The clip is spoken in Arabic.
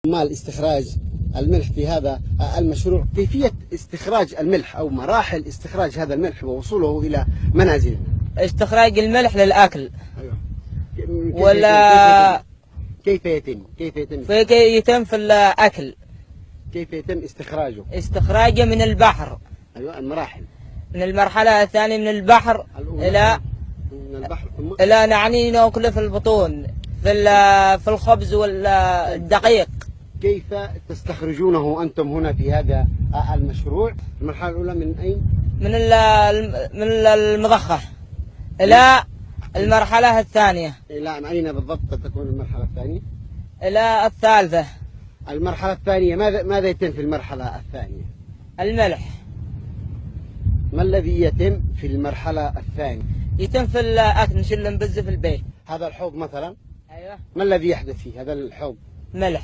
مال استخراج الملح في هذا المشروع، كيفية استخراج الملح أو مراحل استخراج هذا الملح ووصوله إلى منازلنا. استخراج الملح للأكل. أيوة. ولا كيف يتم يتم في الأكل. كيف يتم استخراجه من البحر. أيوة، المراحل. من المرحلة الثانية من البحر من البحر إلى نعني ناكله في البطون في الخبز والدقيق. كيف تستخرجونه أنتم هنا في هذا المشروع؟ المرحلة الأولى من أين؟ من المضخة إلى المرحلة الثانية. إلى أين بالضبط تكون المرحلة الثانية؟ إلى الثالثة. المرحلة الثانية ماذا يتم في المرحلة الثانية؟ الملح. ما الذي يتم في المرحلة الثانية؟ يتم في الأكل، نشيل نبز في البيت. هذا الحوض مثلا؟ أيوة. ما الذي يحدث فيه هذا الحوض؟ ملح.